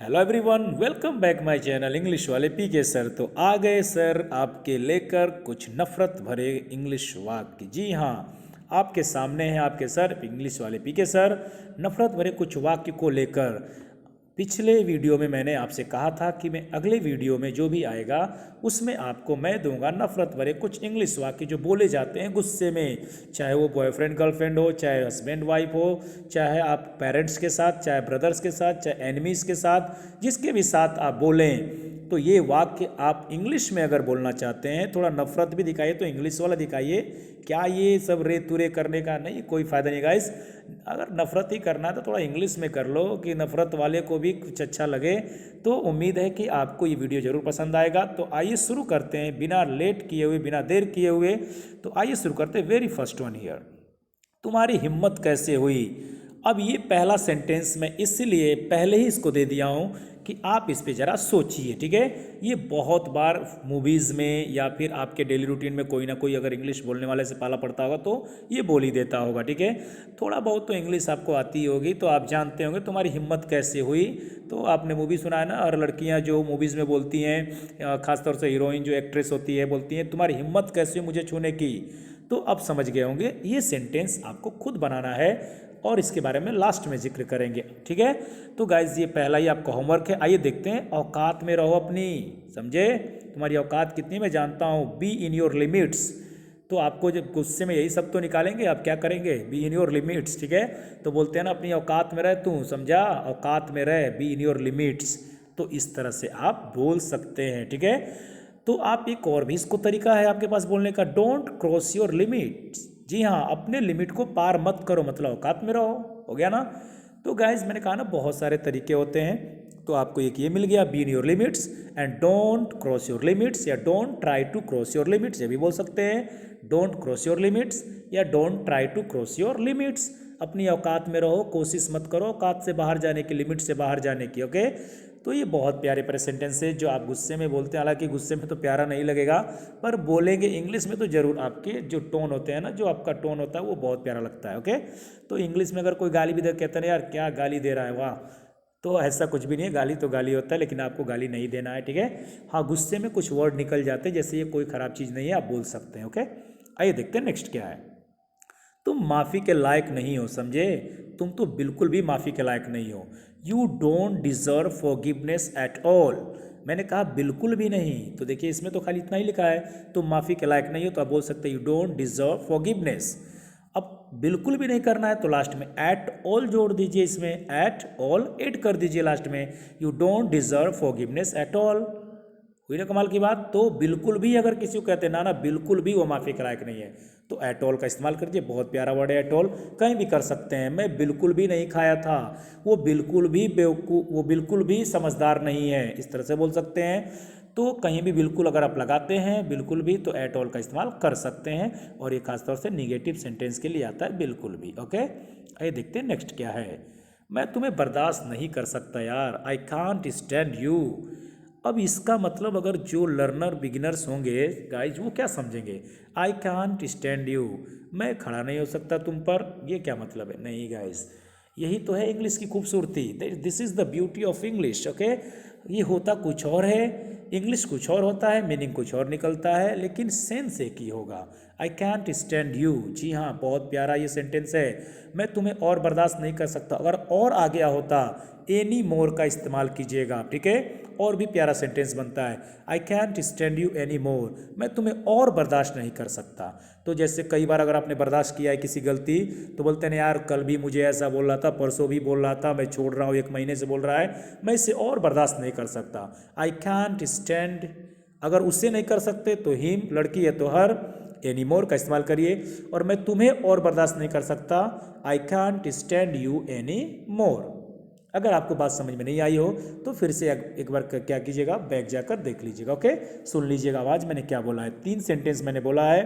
Hello everyone, welcome back my channel English वाले पीके sir. तो आ गए सर आपके लेकर कुछ नफरत भरे इंग्लिश वाक्य। जी हाँ, आपके सामने है आपके सर इंग्लिश वाले पीके सर नफरत भरे कुछ वाक्य को लेकर। पिछले वीडियो में मैंने आपसे कहा था कि मैं अगले वीडियो में जो भी आएगा उसमें आपको मैं दूंगा नफरत भरे कुछ इंग्लिश वाक्य जो बोले जाते हैं गुस्से में, चाहे वो बॉयफ्रेंड गर्लफ्रेंड हो, चाहे हस्बैंड वाइफ हो, चाहे आप पेरेंट्स के साथ, चाहे ब्रदर्स के साथ, चाहे एनिमीज़ के साथ, जिसके भी साथ आप बोलें। तो ये वाक्य आप इंग्लिश में अगर बोलना चाहते हैं, थोड़ा नफरत भी दिखाइए तो इंग्लिश वाला दिखाइए। क्या ये सब रे तुरे करने का नहीं, कोई फ़ायदा नहीं गाइस। अगर नफरत ही करना है तो थोड़ा इंग्लिश में कर लो कि नफरत वाले को भी कुछ अच्छा लगे। तो उम्मीद है कि आपको ये वीडियो ज़रूर पसंद आएगा। तो आइए शुरू करते हैं बिना लेट किए हुए, बिना देर किए हुए। तो आइए शुरू करते हैं। वेरी फर्स्ट वन हियर, तुम्हारी हिम्मत कैसे हुई। अब ये पहला सेंटेंस मैं इसलिए पहले ही इसको दे दिया हूँ कि आप इस पे ज़रा सोचिए, ठीक है। ये बहुत बार मूवीज़ में या फिर आपके डेली रूटीन में कोई ना कोई अगर इंग्लिश बोलने वाले से पाला पड़ता होगा तो ये बोल ही देता होगा, ठीक है। थोड़ा बहुत तो इंग्लिश आपको आती होगी तो आप जानते होंगे तुम्हारी हिम्मत कैसे हुई। तो आपने मूवी सुना है ना, और लड़कियाँ जो मूवीज़ में बोलती हैं, ख़ासतौर से हीरोइन जो एक्ट्रेस होती है बोलती हैं तुम्हारी हिम्मत कैसे हुई मुझे छूने की। तो अब समझ गए होंगे ये सेंटेंस आपको खुद बनाना है और इसके बारे में लास्ट में जिक्र करेंगे, ठीक है। तो गाइज ये पहला ही आपका होमवर्क है। आइए देखते हैं। औकात में रहो अपनी, समझे। तुम्हारी औकात कितनी मैं जानता हूँ। B in your limits. तो आपको जब गुस्से में यही सब तो निकालेंगे, आप क्या करेंगे, बी इन योर लिमिट्स, ठीक है। तो बोलते हैं ना अपनी औकात में रह, तू समझा, औकात में रह, बी इन योर लिमिट्स। तो इस तरह से आप बोल सकते हैं, ठीक है। तो आप एक और भी इसको तरीका है आपके पास बोलने का, डोंट क्रॉस योर लिमिट। जी हाँ, अपने लिमिट को पार मत करो, मतलब औकात में रहो। हो गया ना। तो गाइज मैंने कहा ना बहुत सारे तरीके होते हैं। तो आपको एक ये मिल गया, be in your limits and don't cross your limits, या don't try to cross your limits, ये भी बोल सकते हैं। डोंट क्रॉस योर लिमिट्स या don't try to cross your limits. अपनी औकात में रहो, कोशिश मत करो औकात से बाहर जाने की, लिमिट से बाहर जाने की, ओके। तो ये बहुत प्यारे प्यारे सेंटेंस है जो आप गुस्से में बोलते हैं। हालांकि गुस्से में तो प्यारा नहीं लगेगा, पर बोलेंगे इंग्लिश में तो ज़रूर आपके जो टोन होते हैं ना, जो आपका टोन होता है वो बहुत प्यारा लगता है, ओके। तो इंग्लिश में अगर कोई गाली भी दे कहते हैं यार क्या गाली दे रहा है, वाह, तो ऐसा कुछ भी नहीं है। गाली तो गाली होता है, लेकिन आपको गाली नहीं देना है, ठीक है। हाँ, गुस्से में कुछ वर्ड निकल जाते हैं, जैसे ये कोई ख़राब चीज़ नहीं है, आप बोल सकते हैं, ओके। आइए देखते हैं नेक्स्ट क्या है। तुम माफ़ी के लायक नहीं हो, समझे। तुम तो बिल्कुल भी माफ़ी के लायक नहीं हो। You don't deserve forgiveness at all. मैंने कहा बिल्कुल भी नहीं, तो देखिए इसमें तो खाली इतना ही लिखा है, तुम माफ़ी के लायक नहीं हो, तो आप बोल सकते हैं यू डोंट डिज़र्व फॉरगिवनेस। अब बिल्कुल भी नहीं करना है तो लास्ट में एट ऑल जोड़ दीजिए, इसमें एट ऑल ऐड कर दीजिए लास्ट में। You don't deserve forgiveness at all. हुई ना कमाल की बात। तो बिल्कुल भी अगर किसी को कहते हैं ना ना बिल्कुल भी वो माफ़ी के लायक नहीं है, तो एट ऑल का इस्तेमाल करिए। बहुत प्यारा वर्ड है एट ऑल, कहीं भी कर सकते हैं। मैं बिल्कुल भी नहीं खाया था, वो बिल्कुल भी बेवकूफ़, वो बिल्कुल भी समझदार नहीं है, इस तरह से बोल सकते हैं। तो कहीं भी बिल्कुल अगर आप लगाते हैं बिल्कुल भी, तो एट ऑल का इस्तेमाल कर सकते हैं। और ये खासतौर से निगेटिव सेंटेंस के लिए आता है बिल्कुल भी, ओके। आइए देखते हैं नेक्स्ट क्या है। मैं तुम्हें बर्दाश्त नहीं कर सकता यार, आई कांट स्टैंड यू। अब इसका मतलब अगर जो लर्नर बिगिनर्स होंगे गाइज वो क्या समझेंगे, आई कांट स्टैंड यू, मैं खड़ा नहीं हो सकता तुम पर, ये क्या मतलब है। नहीं गाइज, यही तो है इंग्लिश की खूबसूरती। This is the beauty of English, okay. ये होता कुछ और है, इंग्लिश कुछ और होता है, मीनिंग कुछ और निकलता है, लेकिन सेंस एक ही होगा। आई कैंट स्टैंड यू, जी हाँ, बहुत प्यारा ये सेंटेंस है। मैं तुम्हें और बर्दाश्त नहीं कर सकता, अगर और आ गया होता एनी मोर का इस्तेमाल कीजिएगा, ठीक है। और भी प्यारा सेंटेंस बनता है, आई can't stand you any more, मैं तुम्हें और बर्दाश्त नहीं कर सकता। तो जैसे कई बार अगर आपने बर्दाश्त किया है किसी गलती, तो बोलते हैं यार कल भी मुझे ऐसा बोल रहा था, परसों भी बोल रहा था, मैं छोड़ रहा हूँ, 1 महीने से बोल रहा है, मैं इसे और बर्दाश्त नहीं कर सकता। आई कैंट स्टैंड, अगर उससे नहीं कर सकते तो हिम, लड़की है तो हर, एनी मोर का इस्तेमाल करिए। और मैं तुम्हें और बर्दाश्त नहीं कर सकता, आई can't stand you any more. अगर आपको बात समझ में नहीं आई हो तो फिर से एक बार क्या कीजिएगा, बैक जाकर देख लीजिएगा, ओके। सुन लीजिएगा आवाज़, मैंने क्या बोला है। 3 सेंटेंस मैंने बोला है।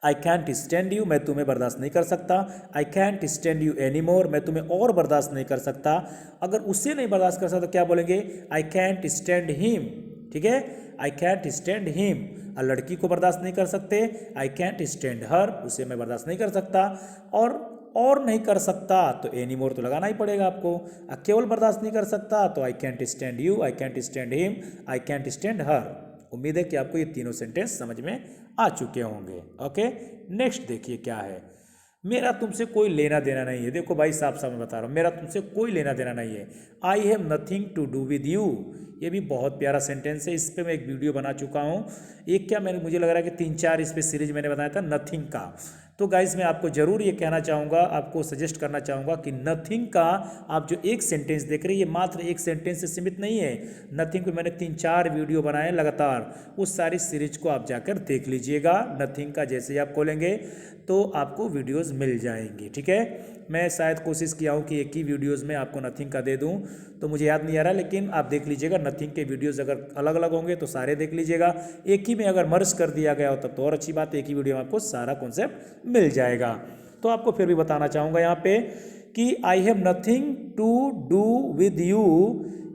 आई कैंट स्टैंड यू, मैं तुम्हें बर्दाश्त नहीं कर सकता। आई can't stand you any more, मैं तुम्हें और बर्दाश्त नहीं कर सकता। अगर उससे नहीं बर्दाश्त कर सकता तो क्या बोलेंगे, आई कैंट स्टैंड हिम, ठीक है। आई कैंट स्टैंड हिम, लड़की को बर्दाश्त नहीं कर सकते, आई कैंट स्टैंड हर, उसे मैं बर्दाश्त नहीं कर सकता। और और नहीं कर सकता तो एनी मोर तो लगाना ही पड़ेगा आपको। केवल बर्दाश्त नहीं कर सकता तो I can't stand you, I can't stand him, I can't stand her. उम्मीद है कि आपको ये तीनों सेंटेंस समझ में आ चुके होंगे। ओके, नेक्स्ट देखिए क्या है। मेरा तुमसे कोई लेना देना नहीं है। देखो भाई साहब मैं बता रहा हूँ, मेरा तुमसे कोई लेना देना नहीं है। I have nothing to do with you. ये भी बहुत प्यारा सेंटेंस है, इस पर मैं एक वीडियो बना चुका हूँ। एक क्या मुझे लग रहा है कि 3-4 इस पर सीरीज मैंने बनाया था नथिंग का। तो गाइज मैं आपको ज़रूर ये कहना चाहूँगा, आपको सजेस्ट करना चाहूँगा कि नथिंग का आप जो एक सेंटेंस देख रहे हैं ये मात्र एक सेंटेंस से सीमित नहीं है। नथिंग पे मैंने 3-4 वीडियो बनाए लगातार, उस सारी सीरीज को आप जाकर देख लीजिएगा। नथिंग का जैसे ही आप खोलेंगे तो आपको वीडियोस मिल जाएंगी। ठीक है, मैं शायद कोशिश किया हूँ कि एक ही वीडियोस में आपको नथिंग का दे दूँ, तो मुझे याद नहीं आ रहा, लेकिन आप देख लीजिएगा। नथिंग के वीडियोस अगर अलग अलग होंगे तो सारे देख लीजिएगा। एक ही में अगर मर्ज कर दिया गया हो तब तो और अच्छी बात है, एक ही वीडियो में आपको सारा कॉन्सेप्ट मिल जाएगा। तो आपको फिर भी बताना चाहूँगा यहाँ पे कि I have nothing to do with you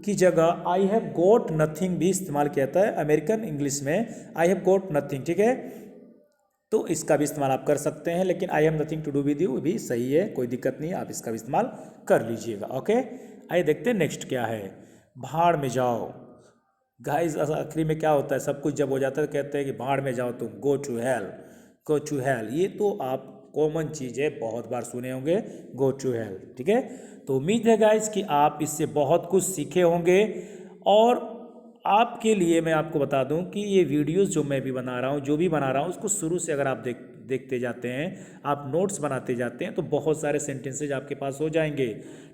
की जगह आई हैव गोट नथिंग भी इस्तेमाल किया जाता है अमेरिकन इंग्लिश में। आई हैव गोट नथिंग, ठीक है, तो इसका भी इस्तेमाल आप कर सकते हैं, लेकिन I have nothing to do with you भी सही है, कोई दिक्कत नहीं है, आप इसका भी इस्तेमाल कर लीजिएगा। ओके, आइए देखते हैं नेक्स्ट क्या है। भाड़ में जाओ। गाइस आखिरी में क्या होता है, सब कुछ जब हो जाता है तो कहते हैं कि भाड़ में जाओ तुम, go to hell, go to hell. ये तो आप कॉमन चीज़ है, बहुत बार सुने होंगे गो टू हेल। ठीक है, तो उम्मीद है गाइस कि आप इससे बहुत कुछ सीखे होंगे। और आपके लिए मैं आपको बता दूं कि ये वीडियोस जो मैं भी बना रहा हूँ, जो भी बना रहा हूँ, उसको शुरू से अगर आप देखते जाते हैं, आप नोट्स बनाते जाते हैं, तो बहुत सारे सेंटेंसेज आपके पास हो जाएंगे।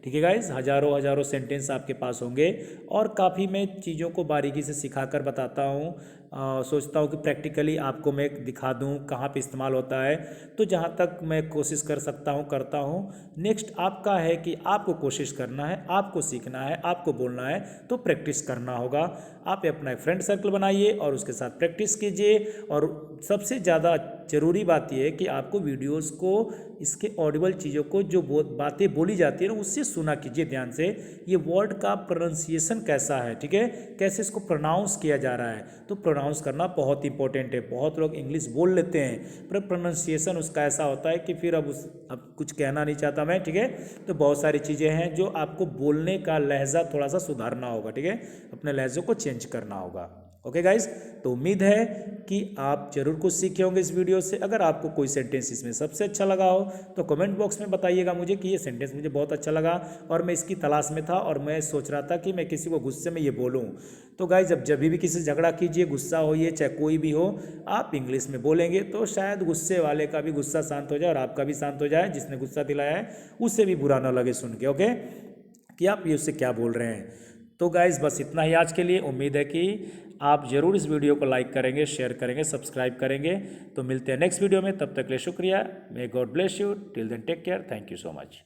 ठीक है गाइस, हज़ारों सेंटेंस आपके पास होंगे। और काफ़ी मैं चीज़ों को बारीकी से सिखाकर बताता हूँ। सोचता हूँ कि प्रैक्टिकली आपको मैं दिखा दूँ कहाँ पे इस्तेमाल होता है। तो जहाँ तक मैं कोशिश कर सकता हूँ करता हूँ। नेक्स्ट आपका है कि आपको कोशिश करना है, आपको सीखना है, आपको बोलना है, तो प्रैक्टिस करना होगा। आप अपना एक फ्रेंड सर्कल बनाइए और उसके साथ प्रैक्टिस कीजिए। और सबसे ज़्यादा ज़रूरी बात यह है कि आपको वीडियोस को, इसके ऑडिबल चीज़ों को, जो बातें बोली जाती है ना, उससे सुना कीजिए ध्यान से। ये वर्ड का प्रोनाउंसिएशन कैसा है, ठीक है, कैसे इसको प्रोनाउंस किया जा रहा है, तो प्रोनाउंस करना बहुत इंपॉर्टेंट है। बहुत लोग इंग्लिश बोल लेते हैं पर प्रोनाउंसिएशन उसका ऐसा होता है कि फिर अब कुछ कहना नहीं चाहता मैं। ठीक है, तो बहुत सारी चीज़ें हैं जो आपको बोलने का लहजा थोड़ा सा सुधारना होगा। ठीक है, अपने लहजे को चेंज करना होगा। ओके गाइज, तो उम्मीद है कि आप जरूर कुछ सीखे होंगे इस वीडियो से। अगर आपको कोई सेंटेंस इसमें सबसे अच्छा लगा हो तो कमेंट बॉक्स में बताइएगा मुझे कि ये सेंटेंस मुझे बहुत अच्छा लगा और मैं इसकी तलाश में था और मैं सोच रहा था कि मैं किसी को गुस्से में ये बोलूँ। तो गाइज, जब भी किसी से झगड़ा कीजिए, गुस्सा होइए, चाहे कोई भी हो, आप इंग्लिश में बोलेंगे तो शायद गुस्से वाले का भी गुस्सा शांत हो जाए और आपका भी शांत हो जाए, जिसने गुस्सा दिलाया है उससे भी बुरा ना लगे सुन के। ओके, कि आप ये उससे क्या बोल रहे हैं। तो गाइज़ बस इतना ही आज के लिए। उम्मीद है कि आप ज़रूर इस वीडियो को लाइक करेंगे, शेयर करेंगे, सब्सक्राइब करेंगे। तो मिलते हैं नेक्स्ट वीडियो में, तब तक के लिए शुक्रिया। May God bless you, till then take care, thank you so much.